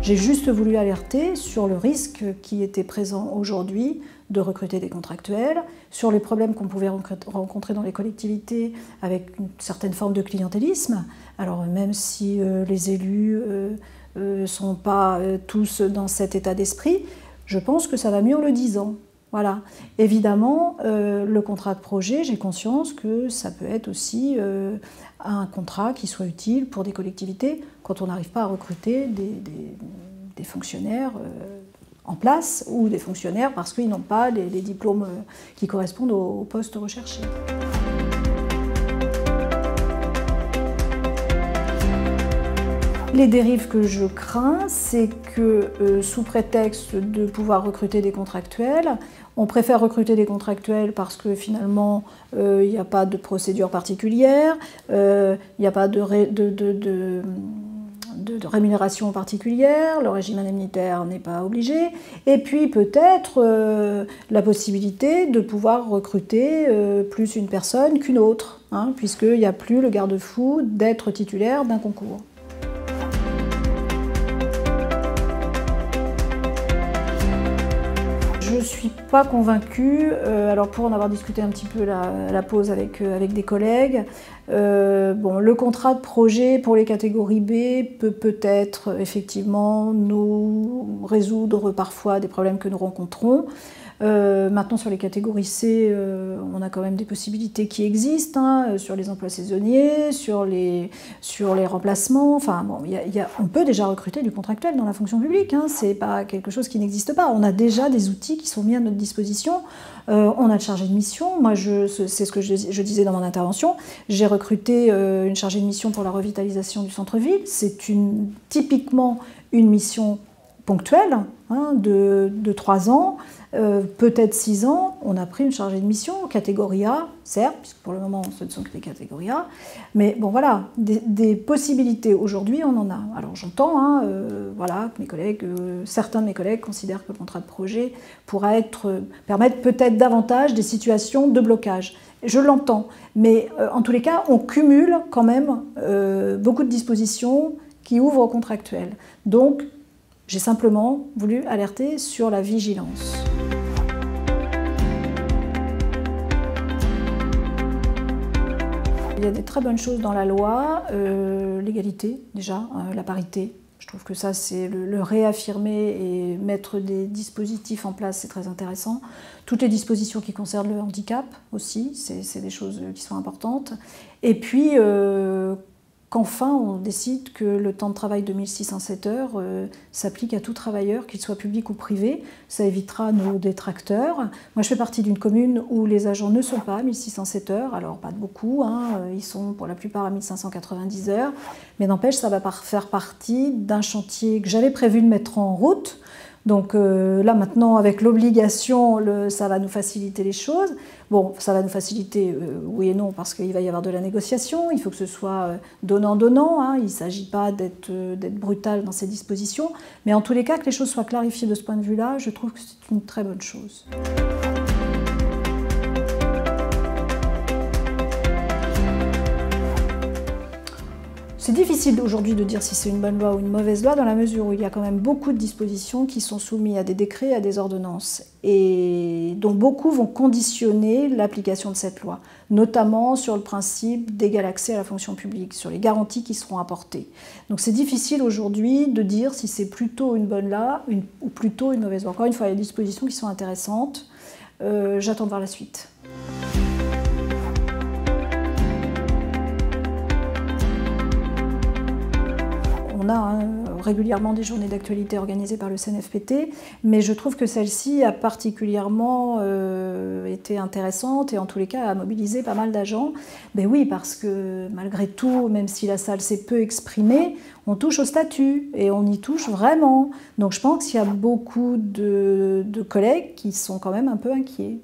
J'ai juste voulu alerter sur le risque qui était présent aujourd'hui de recruter des contractuels, sur les problèmes qu'on pouvait rencontrer dans les collectivités avec une certaine forme de clientélisme. Alors même si les élus ne sont pas tous dans cet état d'esprit, je pense que ça va mieux en le disant. Voilà. Évidemment, le contrat de projet, j'ai conscience que ça peut être aussi un contrat qui soit utile pour des collectivités quand on n'arrive pas à recruter des fonctionnaires en place ou des fonctionnaires parce qu'ils n'ont pas les diplômes qui correspondent aux postes recherchés. Les dérives que je crains, c'est que sous prétexte de pouvoir recruter des contractuels, on préfère recruter des contractuels parce que finalement il n'y a pas de procédure particulière, il n'y a pas de rémunération particulière, le régime indemnitaire n'est pas obligé, et puis peut-être la possibilité de pouvoir recruter plus une personne qu'une autre, hein, puisqu'il n'y a plus le garde-fou d'être titulaire d'un concours. Je ne suis pas convaincue, alors pour en avoir discuté un petit peu à la pause avec des collègues, bon, le contrat de projet pour les catégories B peut peut-être effectivement nous résoudre parfois des problèmes que nous rencontrons. Maintenant sur les catégories C, on a quand même des possibilités qui existent, hein, sur les emplois saisonniers, sur les remplacements, enfin bon, on peut déjà recruter du contractuel dans la fonction publique, hein, c'est pas quelque chose qui n'existe pas, on a déjà des outils qui sont mis à notre disposition, on a le chargé de mission, moi c'est ce que je disais dans mon intervention, j'ai recruté une chargée de mission pour la revitalisation du centre-ville, c'est typiquement une mission ponctuelle, hein, de 3 ans, peut-être 6 ans, on a pris une chargée de mission, catégorie A, certes, puisque pour le moment ce ne sont que des catégories A, mais bon voilà, des possibilités aujourd'hui on en a. Alors j'entends, hein, voilà, que mes collègues, certains de mes collègues considèrent que le contrat de projet pourra permettre peut-être davantage des situations de blocage. Je l'entends, mais en tous les cas on cumule quand même beaucoup de dispositions qui ouvrent au contractuel. Donc j'ai simplement voulu alerter sur la vigilance. Il y a des très bonnes choses dans la loi, l'égalité déjà, la parité. Je trouve que ça c'est le réaffirmer et mettre des dispositifs en place, c'est très intéressant. Toutes les dispositions qui concernent le handicap aussi, c'est des choses qui sont importantes. Et puis qu'enfin on décide que le temps de travail de 1607 heures s'applique à tout travailleur, qu'il soit public ou privé. Ça évitera nos détracteurs. Moi je fais partie d'une commune où les agents ne sont pas à 1607 heures, alors pas de beaucoup, hein, ils sont pour la plupart à 1590 heures, mais n'empêche ça va faire partie d'un chantier que j'avais prévu de mettre en route. Donc là maintenant avec l'obligation, ça va nous faciliter les choses. Bon, ça va nous faciliter, oui et non, parce qu'il va y avoir de la négociation, il faut que ce soit donnant-donnant, hein, il ne s'agit pas d'être brutal dans ces dispositions, mais en tous les cas que les choses soient clarifiées de ce point de vue-là, je trouve que c'est une très bonne chose. C'est difficile aujourd'hui de dire si c'est une bonne loi ou une mauvaise loi dans la mesure où il y a quand même beaucoup de dispositions qui sont soumises à des décrets et à des ordonnances et dont beaucoup vont conditionner l'application de cette loi, notamment sur le principe d'égal accès à la fonction publique, sur les garanties qui seront apportées. Donc c'est difficile aujourd'hui de dire si c'est plutôt une bonne loi ou plutôt une mauvaise loi. Encore une fois, il y a des dispositions qui sont intéressantes, j'attends de voir la suite. On a régulièrement des journées d'actualité organisées par le CNFPT, mais je trouve que celle-ci a particulièrement été intéressante et en tous les cas a mobilisé pas mal d'agents. Ben oui, parce que malgré tout, même si la salle s'est peu exprimée, on touche au statut et on y touche vraiment. Donc je pense qu'il y a beaucoup de collègues qui sont quand même un peu inquiets.